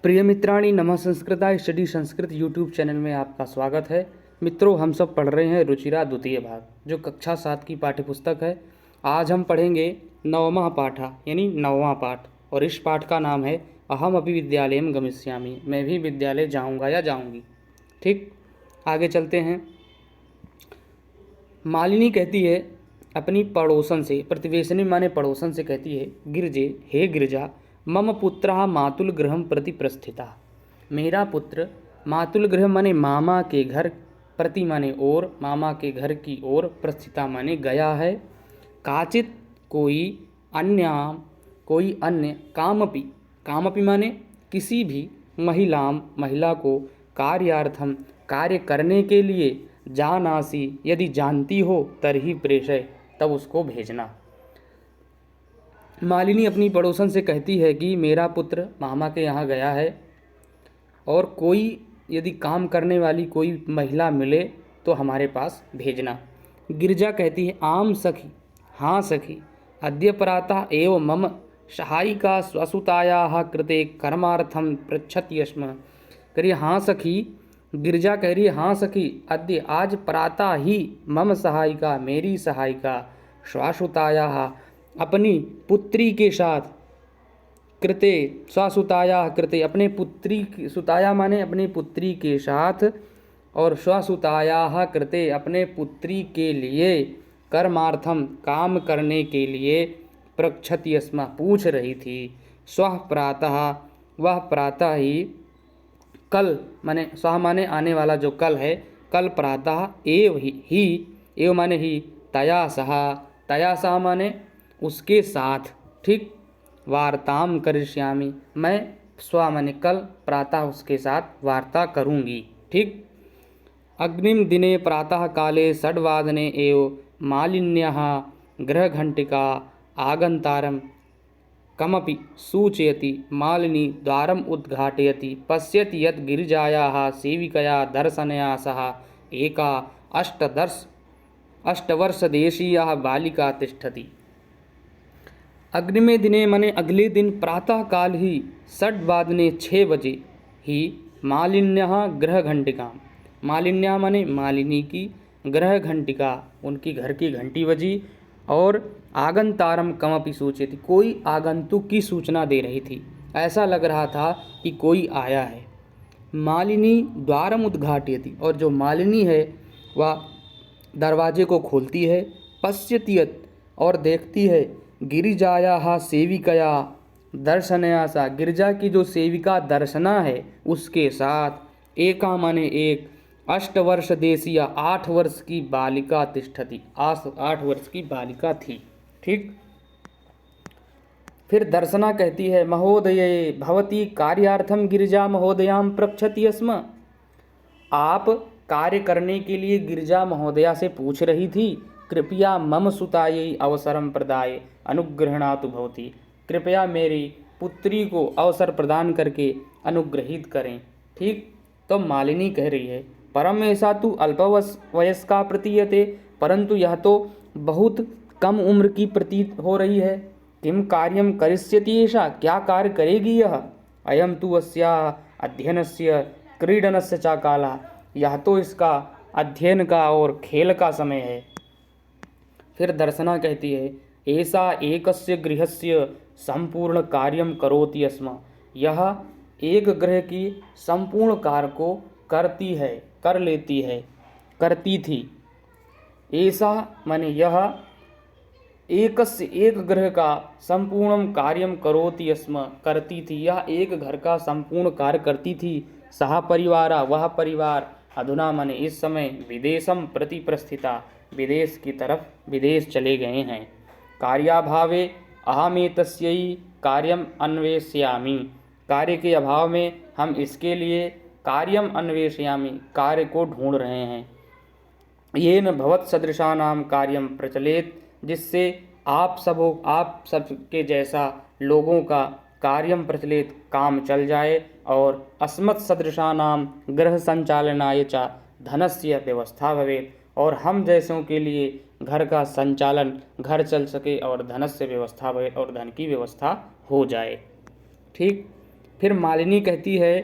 प्रिय मित्राणि नमः संस्कृताय स्टडी संस्कृत यूट्यूब चैनल में आपका स्वागत है। मित्रों, हम सब पढ़ रहे हैं रुचिरा द्वितीय भाग, जो कक्षा 7 की पाठ्यपुस्तक है। आज हम पढ़ेंगे 9वां पाठ यानी 9वां पाठ, और इस पाठ का नाम है अहम अपि विद्यालयम गमिष्यामि, मैं भी विद्यालय जाऊंगा या जाऊंगी। ठीक, आगे चलते हैं। मालिनी कहती है अपनी पड़ोसन से, प्रतिवेशनी माने पड़ोसन से कहती है, गिरजे हे गिरजा मम पुत्रः मातुल गृहं प्रति प्रस्थिता। मेरा पुत्र मातुल गृह माने मामा के घर, प्रति माने और, मामा के घर की ओर, प्रस्थिता माने गया है। काचित कोई अन्य, कामपि, कामपि माने किसी भी, महिला को, कार्यार्थम कार्य करने के लिए, जानासी यदि जानती हो, तरही प्रेषय तब उसको भेजना। मालिनी अपनी पड़ोसन से कहती है कि मेरा पुत्र मामा के यहाँ गया है, और कोई यदि काम करने वाली कोई महिला मिले तो हमारे पास भेजना। गिरजा कहती है आम सखी, हाँ सखी, अद्य प्रातः एव मम सहायिका स्वसुतायाः कृते कर्मार्थम पृच्छति स्म। करिए हाँ सखी, गिरजा कह रही है हाँ सखी, अद्य आज प्रातः ही मम सहायिका, मेरी सहायिका, स्वसुतायाः अपनी पुत्री के साथ, कृते स्वसुताया कृते अपने पुत्री, सुताया माने अपनी पुत्री के साथ, और स्वसुताया कृते अपने पुत्री के लिए, कर्मार्थम काम करने के लिए, पृच्छति स्म पूछ रही थी। स्वः प्रातः वह प्रातः ही, कल माने स्वः माने आने वाला जो कल है, कल प्रातः एव ही एव माने ही, तया सह माने उसके साथ, ठीक, वार्ताम करिष्यामि मैं स्व माने कल, प्रातः उसके साथ वार्ता करूँगी। ठीक, अग्निम दिने प्रातः काले 6 एव मालिन्यः गृहघंटिका आगंतारम कमपि सूचयति। मालिनी द्वारम उद्घाटयति, पश्यति यत् गिरिजायाः सेविकया दर्शनया सह एका 8 वर्षदेशीया बालिका तिष्ठति। अग्निमे दिने मने अगले दिन प्रातः काल ही, 6 बजे ही, मालिन्यः गृह घंटिका, मालिन्या माने मालिनी की, गृह घंटिका उनकी घर की घंटी बजी, और आगंतारम कमपि सूचयति कोई आगंतुक की सूचना दे रही थी, ऐसा लग रहा था कि कोई आया है। मालिनी द्वारम उद्घाटयति, और जो मालिनी है वह दरवाजे को खोलती है, पश्यति और देखती है, गिरिजाया सेविकया दर्शनया सा, गिरजा की जो सेविका दर्शना है उसके साथ, एका माने एक, 8 वर्ष देशिया 8 वर्ष की बालिका तिष्ठति, 8 वर्ष की बालिका थी। ठीक, फिर दर्शना कहती है महोदये भवती कार्यार्थम गिरिजा महोदयाम पृच्छति स्म। आप कार्य करने के लिए गिरिजा महोदया से पूछ रही थी, कृपया मम सुतायै अवसरम प्रदाय अनुग्रहणातु भवती, कृपया मेरी पुत्री को अवसर प्रदान करके अनुग्रहित करें। ठीक, तो मालिनी कह रही है परम ऐसा तु अल्पवयस्का प्रतीयते, परंतु यह तो बहुत कम उम्र की प्रतीत हो रही है। किम कार्यम करिष्यति एषा, क्या कार्य करेगी यह। अयम तु अस्याः अध्ययनस्य क्रीडनस्य च कालः, यह तो इसका अध्ययन का और खेल का समय है। फिर दर्शना कहती है ऐसा एकस्य गृहस्य संपूर्ण कार्यम करोति स्म, यह एक ग्रह की संपूर्ण कार्य को करती है, कर लेती है, करती थी। ऐसा माने यह एकस्य, एक ग्रह का संपूर्ण कार्यम करोति स्म, करती थी, यह एक घर का संपूर्ण कार्य करती थी। सह परिवारा वह परिवार, अधुना माने इस समय, विदेशम प्रति प्रस्थिता विदेश की तरफ, विदेश चले गए हैं। कार्याभावे अहमेतस्यै कार्यम अन्वेष्यामि, कार्य के अभाव में हम इसके लिए कार्यम अन्वेष्यामि, कार्य को ढूंढ रहे हैं। येन भवत् सदृशानाम कार्यम प्रचलेत, जिससे आप सबके जैसा लोगों का कार्यम प्रचलित, काम चल जाए, और अस्मत् सदृशानाम गृह संचालनाय च धनस्य व्यवस्था भवेत्, और हम जैसों के लिए घर का संचालन, घर चल सके, और धनस्य व्यवस्था भवेत्, और धन की व्यवस्था हो जाए। ठीक, फिर मालिनी कहती है,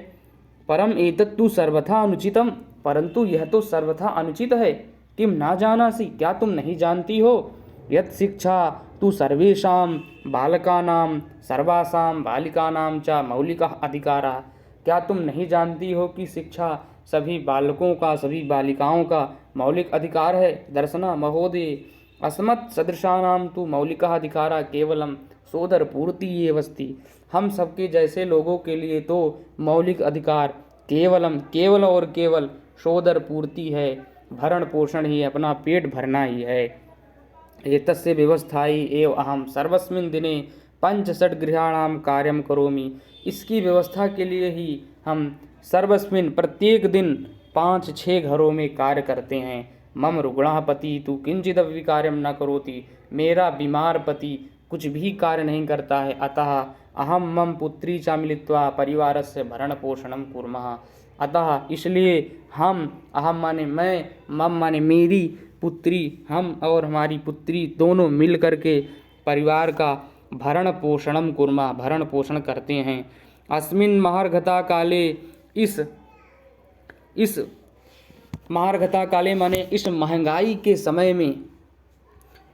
परम एतत् तु सर्वथा अनुचितम, परंतु यह तो सर्वथा अनुचित है। किम ना जानासि, क्या तुम नहीं जानती हो, यत् शिक्षा तु सर्वेषां बालकानां सर्वासां बालिकानां च मौलिकः अधिकारः, क्या तुम नहीं जानती हो कि शिक्षा सभी बालकों का, सभी बालिकाओं का मौलिक अधिकार है। दर्शना महोदय, अस्मत् सदृशानां तु मौलिकः अधिकारः केवलं सोदर पूर्ति एव अस्ति, हम सबके जैसे लोगों के लिए तो मौलिक अधिकार केवल और केवल सोदर पूर्ति है, भरण पोषण ही, अपना पेट भरना ही है। एतस्य व्यवस्थायै एव अहम सर्वस्मिन् दिने 5-6 गृहाणां कार्यं करोमि, इसकी व्यवस्था के लिए ही हम सर्वस्मिन् प्रत्येक दिन 5-6 घरों में कार्य करते हैं। मम रुग्णः पति तु किंचिदपि कार्यं न करोति, मेरा बीमार पति कुछ भी कार्य नहीं करता है। अतः अहम मम पुत्री च मिलित्वा परिवारस्य भरण पोषणं कुर्मः, अतः इसलिए अहम माने मैं, मम माने मेरी पुत्री, हम और हमारी पुत्री दोनों मिल करके परिवार का भरण पोषणम कुर्मा, भरण पोषण करते हैं। अस्मिन् महार्घता काले, इस महार्घता काले माने इस महंगाई के समय में,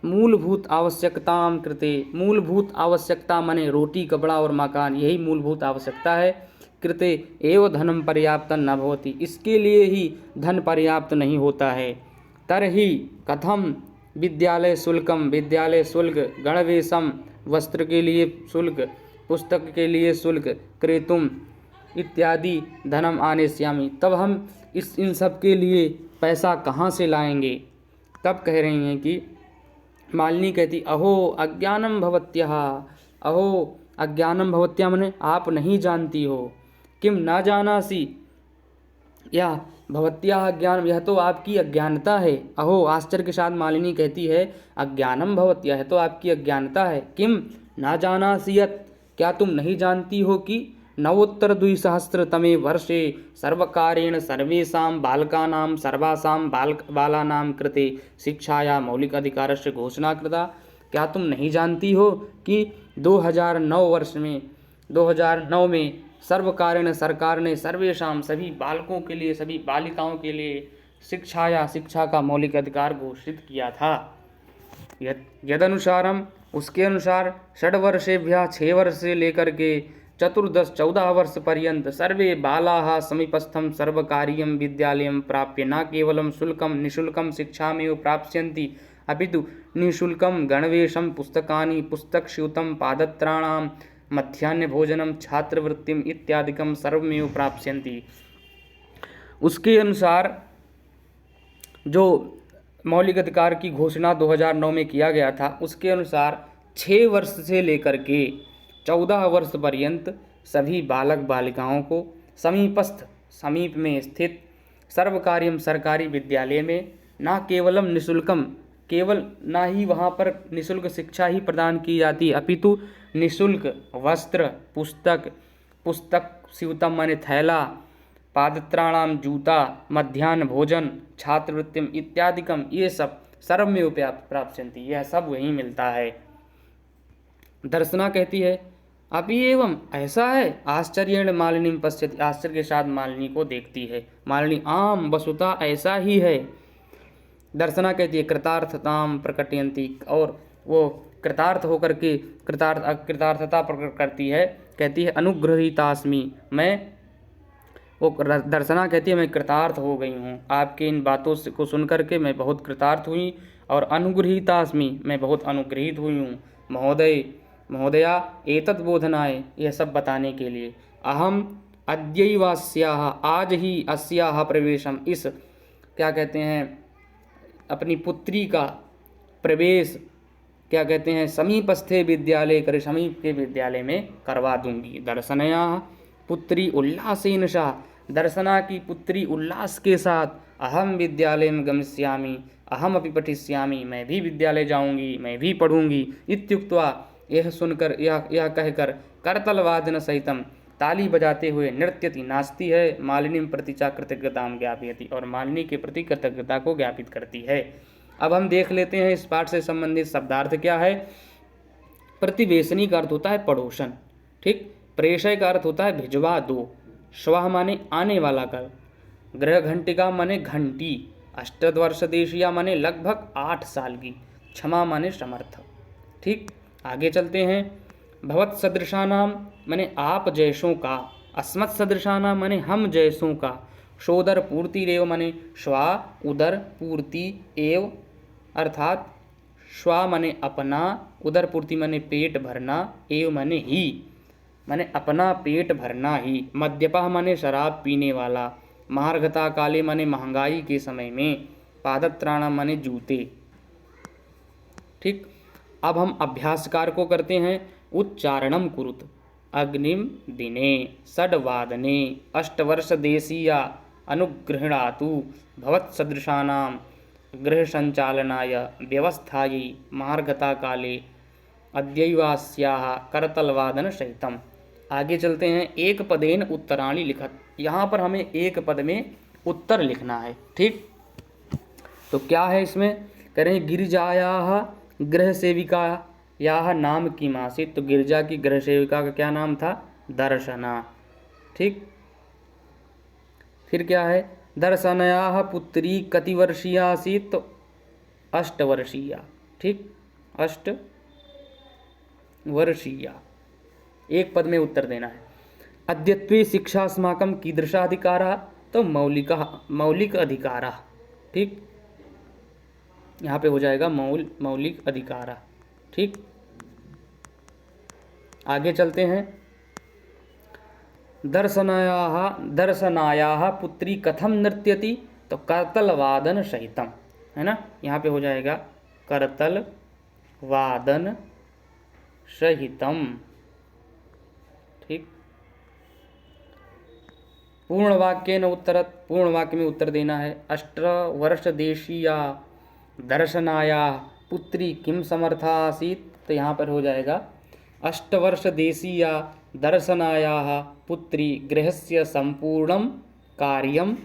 मूलभूत आवश्यकताम कृते, मूलभूत आवश्यकता माने रोटी कपड़ा और मकान, यही मूलभूत आवश्यकता है। कृते एव धनम पर्याप्त न भवति, इसके लिए ही धन पर्याप्त नहीं होता है। तरहि कथम विद्यालय शुल्कम, विद्यालय शुल्क, गणवेशम, वस्त्र के लिए शुल्क, पुस्तक के लिए शुल्क, क्रेतुम इत्यादि धनम आनेष्यामि, तब हम इन सब के लिए पैसा कहाँ से लाएंगे। तब कह रही हैं कि मालिनी कहती, अहो अज्ञानम भवत्यः, अहो अज्ञानम भवत्या माने आप नहीं जानती हो, किम ना जानासी, या भवत्याः ज्ञानम, यह तो आपकी अज्ञानता है। अहो, आश्चर्य के साथ मालिनी कहती है, अज्ञानम भवत्या, है तो आपकी अज्ञानता है। किम ना जानासी यत्, क्या तुम नहीं जानती हो कि नवोत्तर 2000तमे वर्षे सर्वकारेण सर्वेषां बालकानां सर्वासां बालानां कृते शिक्षाया मौलिक अधिकारस्य घोषणा कृता, क्या तुम नहीं जानती हो कि 2009 वर्ष में, 2009 में सर्वकारेण, सरकार ने सर्वेषां, सभी बालकों के लिए, सभी बालिकाओं के लिए शिक्षा का मौलिक अधिकार घोषित किया था। यदनुसारम, उसके अनुसार 6 वर्षेभ्यः 6 वर्ष से लेकर के 14 वर्ष पर्यंत सर्वे बालाः समीपस्थं सर्वकारीयं विद्यालयं प्राप्य न केवलं शुल्कं निःशुल्कं शिक्षामेव प्राप्स्यन्ति, अपितु निःशुल्कं गणवेशं, पुस्तकानि, पुस्तकस्यूतं, पादत्राणां, मध्याह्न भोजनम, छात्रवृत्तिम इत्यादिकं सर्वमेव प्राप्स्यन्ति। उसके अनुसार जो मौलिक अधिकार की घोषणा 2009 में किया गया था, उसके अनुसार 6 वर्ष से लेकर के 14 वर्ष पर्यंत सभी बालक बालिकाओं को समीप में स्थित सर्वकार्यम, सरकारी विद्यालय में न केवलम निःशुल्कम, केवल ना ही वहाँ पर निःशुल्क शिक्षा ही प्रदान की जाती, अपितु निःशुल्क वस्त्र, पुस्तक स्यूतम माने थैला, पादत्राणाम जूता, मध्याह्न भोजन, छात्रवृत्तिम इत्यादिकम, ये सब सर्वमेव प्राप्स्यन्ति, यह सब वहीं मिलता है। दर्शना कहती है, अभी एवं ऐसा है, आश्चर्येण मालिनी पश्यति, आश्चर्य के साथ मालिनी को देखती है। मालिनी, आम वसुता ऐसा ही है। दर्शना कहती है, कृतार्थताम प्रकटयन्ति, और वो कृतार्थ होकर के कृतार्थता प्रकट करती है। कहती है, अनुगृहीतास्मि, मैं, वो दर्शना कहती है, मैं कृतार्थ हो गई हूँ, आपके इन बातों को सुन करके मैं बहुत कृतार्थ हुई, और अनुगृहीतास्मि, मैं बहुत अनुग्रहित हुई हूँ। महोदया एतत् बोधनाय, यह सब बताने के लिए, अहम अद्यैवास्याः, आज ही अस्याः प्रवेशम, इस क्या कहते हैं, अपनी पुत्री का प्रवेश, क्या कहते हैं, समीपस्थे विद्यालय करे, समीप के विद्यालय में करवा दूंगी। दर्शनया पुत्री उल्लासेन सा, दर्शना की पुत्री उल्लास के साथ, अहम विद्यालयं गमिष्यामि, अहम अपि पठिष्यामि, मैं भी विद्यालय जाऊंगी, मैं भी पढ़ूंगी। इत्युक्त्वा, यह सुनकर, यह कहकर, करतलवादन सहितम, ताली बजाते हुए, नृत्यति, नाचती है, मालिनी प्रति च कृतज्ञतां ज्ञापयति, और मालिनी के प्रति कृतज्ञता को ज्ञापित करती है। अब हम देख लेते हैं इस पाठ से संबंधित शब्दार्थ क्या है। प्रतिवेशनी का अर्थ होता है पड़ोसन, ठीक। प्रेषय का अर्थ होता है भिजवा दो। श्वः माने आने वाला कल। गृह घंटिका माने घंटी। अष्टवर्ष देशिया माने लगभग 8 साल की। क्षमा माने समर्थ। ठीक, आगे चलते हैं। भवत सदृशानाम माने आप जैसों का। अस्मत् सदृशानाम माने हम जैसों का। शोदर पूर्ति रेव माने श्वा उदर पूर्ति एव अर्थात श्वा माने अपना, उदर पूर्ति माने पेट भरना, एव माने ही माने अपना पेट भरना ही। मद्यपा माने शराब पीने वाला। मार्गता काले माने महंगाई के समय में। पादत्राणा माने जूते। ठीक, अब हम अभ्यासकार को करते हैं। उच्चारणम कुरुत। अग्निम दिने षड्वादने अष्टवर्ष देशीया अनुगृह्णातु भवत्सदृशानां गृह संचालनाय व्यवस्थायै मार्गता काले अद्यैवास्याः करतलवादन सहितम। आगे चलते हैं। एक पदेन उत्तराणि लिखत। यहाँ पर हमें एक पद में उत्तर लिखना है। ठीक, तो क्या है इसमें, करें गिरिजायाः गृह सेविका याह नाम की मासी। तो गिरजा की गृह सेविका का क्या नाम था, दर्शना। ठीक, फिर क्या है, दर्शनयाः पुत्री कति वर्षीया आसीत्। तो 8 वर्षीया। ठीक, 8 वर्षीया। एक पद में उत्तर देना है। अद्यत्वे शिक्षास्माकं कीदृशाधिकारः। तो मौलिक अधिकारः। ठीक, यहाँ पे हो जाएगा मौलिक अधिकारः। ठीक, आगे चलते हैं। दर्शनायाः पुत्री कथम नृत्यति। तो करतल वादन सहितम, है ना, यहाँ पे हो जाएगा करतल वादन सहितम। ठीक, पूर्ण वाक्य न उत्तरत। पूर्ण वाक्य में उत्तर देना है। 8 वर्ष देशीया दर्शनाया पुत्री किम समर्था आसीत्। तो यहाँ पर हो जाएगा 8 वर्ष देशीया दर्शनायाः पुत्री गृहस्य संपूर्णं कार्यं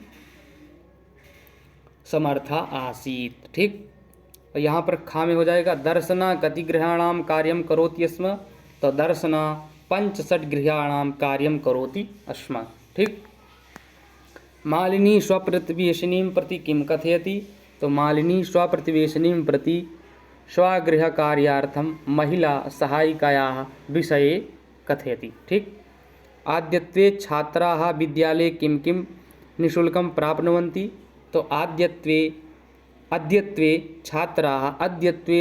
समर्था आसीत्। ठीक, और यहाँ पर खा में हो जाएगा दर्शना कति गृहाणाम कार्यं करोति स्म। तो दर्शना 5 गृहाणाम कार्यं करोति स्म। ठीक, मालिनी स्वप्रतिवेशिनीं प्रति किं कथयति। तो मालिनी स्वप्रतिवेशिनीं प्रति स्वगृह कार्यार्थं महिला सहायिकायाः विषये कथयति। ठीक, आद्यत्वे छात्राः विद्यालये किं किं निःशुल्कं प्राप्नुवन्ति। तो अद्यत्वे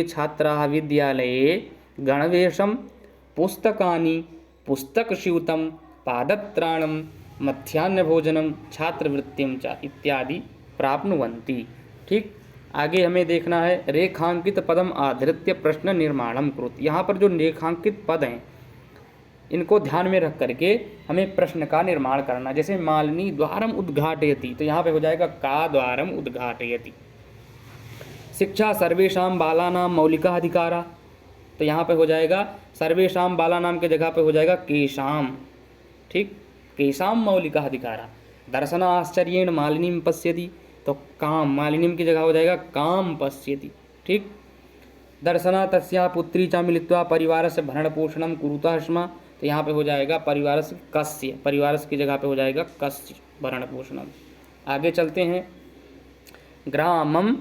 छात्राः विद्यालये गणवेशं पुस्तकानि पुस्तकस्यूतं पादत्राणं मध्याह्नभोजनं छात्रवृत्तिं च इत्यादि प्राप्नुवन्ति। ठीक, आगे हमें देखना है। रेखांकित पदम आधृत्य प्रश्न निर्माणम कुरुत। यहाँ पर जो रेखांकित पद हैं इनको ध्यान में रख करके हमें प्रश्न का निर्माण करना। जैसे मालिनी द्वारम उद्घाटयति। तो यहाँ पे हो जाएगा का द्वारम उद्घाटयति। शिक्षा सर्वेषां बालानां मौलिकः अधिकारः। तो यहाँ पे हो जाएगा सर्वेषां बालानां के जगह पे हो जाएगा केषां। ठीक, केषां मौलिकः अधिकारः। दर्शन आश्चर्येण मालिनीं पश्यति। तो काम, मालिनीं की जगह हो जाएगा काम पश्यति। ठीक, दर्शना तस्या पुत्री च मिलित्वा परिवारस्य भरणपोषणं कुरुतः स्म। तो यहाँ पे हो जाएगा परिवारस्य कस्य। परिवारस्य की जगह पे हो जाएगा कस्य भरणपोषणम। आगे चलते हैं। ग्रामम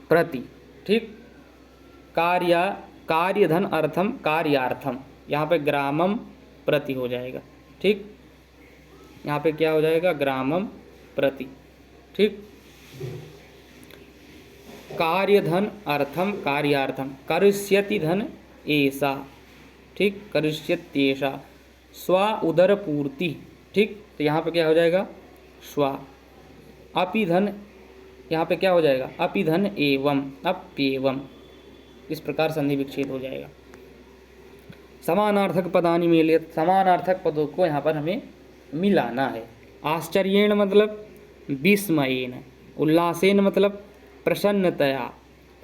प्रति। ठीक, कार्यधन अर्थम कार्यार्थम। यहाँ पे ग्रामम प्रति हो जाएगा। ठीक, यहाँ पे क्या हो जाएगा ग्रामम प्रति। ठीक, कार्यधन अर्थम कार्यार्थम। करिष्यति धन ऐसा। ठीक, करिष्यत्येषा। स्व उदर पूर्ति। ठीक, तो यहाँ पे क्या हो जाएगा स्व। अपि धन, यहाँ पे क्या हो जाएगा अपि धन एवं अप्येवं। इस प्रकार संधि विच्छेद हो जाएगा। समानार्थक पदानि मेलयत। समानार्थक पदों को यहाँ पर हमें मिलाना है। आश्चर्येण मतलब विस्मयेन। उल्लासेन मतलब प्रसन्नतया।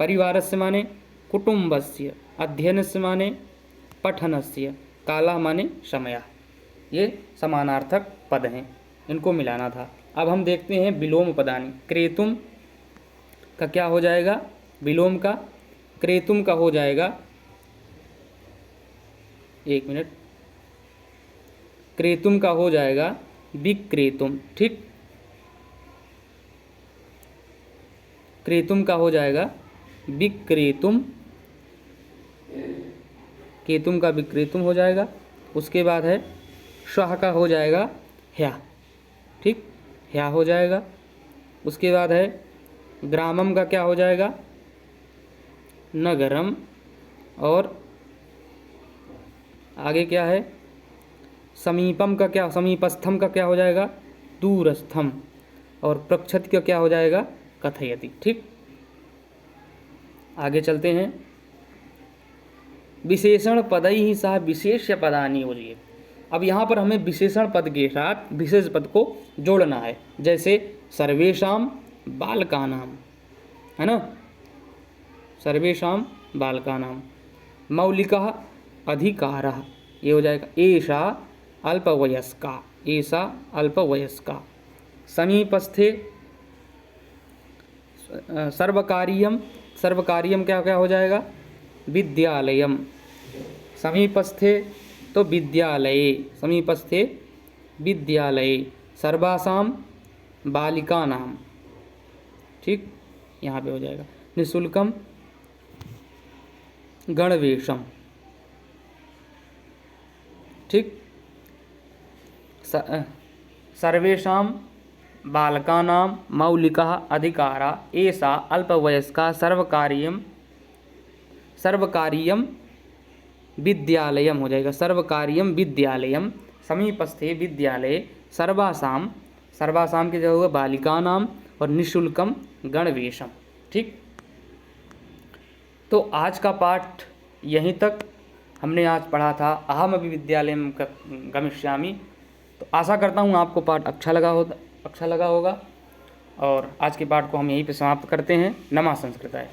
परिवारस्य माने कुटुंबस्य। अध्ययनस्य माने पठनस्य। कालः माने समय। ये समानार्थक पद हैं, इनको मिलाना था। अब हम देखते हैं विलोम पदानि। क्रेतुम का क्या हो जाएगा, विलोम का क्रेतुम का हो जाएगा, एक मिनट, क्रेतुम का हो जाएगा विक्रेतुम। ठीक, क्रेतुम का हो जाएगा विक्रेतुम, केतुम का विक्रेतुम हो जाएगा। उसके बाद है श्वः का हो जाएगा ह्या। ठीक, ह्या हो जाएगा। उसके बाद है ग्रामम का क्या हो जाएगा नगरम। और आगे क्या है समीपम का क्या, समीपस्थम का क्या हो जाएगा दूरस्थम। और प्रक्षति का क्या हो जाएगा कथयति। ठीक, आगे चलते हैं। विशेषण पदई ही सह विशेष्य पदानी हो रही है। अब यहाँ पर हमें विशेषण पद के साथ विशेष पद को जोड़ना है, जैसे सर्वेषाम बालकानाम, है ना, सर्वेषाम बालकानाम। मौलिकः अधिकारः, ये हो जाएगा एषा अल्पवयस्का, एषा अल्पवयस्का। समीपस्थे सर्वकारीयम, सर्वकारीयम क्या क्या हो जाएगा विद्यालयम। समीपस्थे तो विद्यालये, समीपस्थे विद्यालये। सर्वासाम बालिकानाम। ठीक, यहाँ पे हो जाएगा निःशुल्कम गणवेशम। ठीक, सर्वेषां बालकानां मौलिकः अधिकारः एषा अल्पवयस्का सर्वकारीयं विद्यालयम हो जाएगा, सर्वकारीयं विद्यालयम। समीपस्थे विद्यालये सर्वासां, सर्वासां की जगह होगा बालिकानां और निःशुल्कम गणवेशम। ठीक, तो आज का पाठ यहीं तक हमने आज पढ़ा था। अहमपि विद्यालयं गमिष्यामि। तो आशा करता हूँ आपको पाठ अच्छा लगा होगा। और आज के पाठ को हम यहीं पे समाप्त करते हैं। नमः संस्कृताय।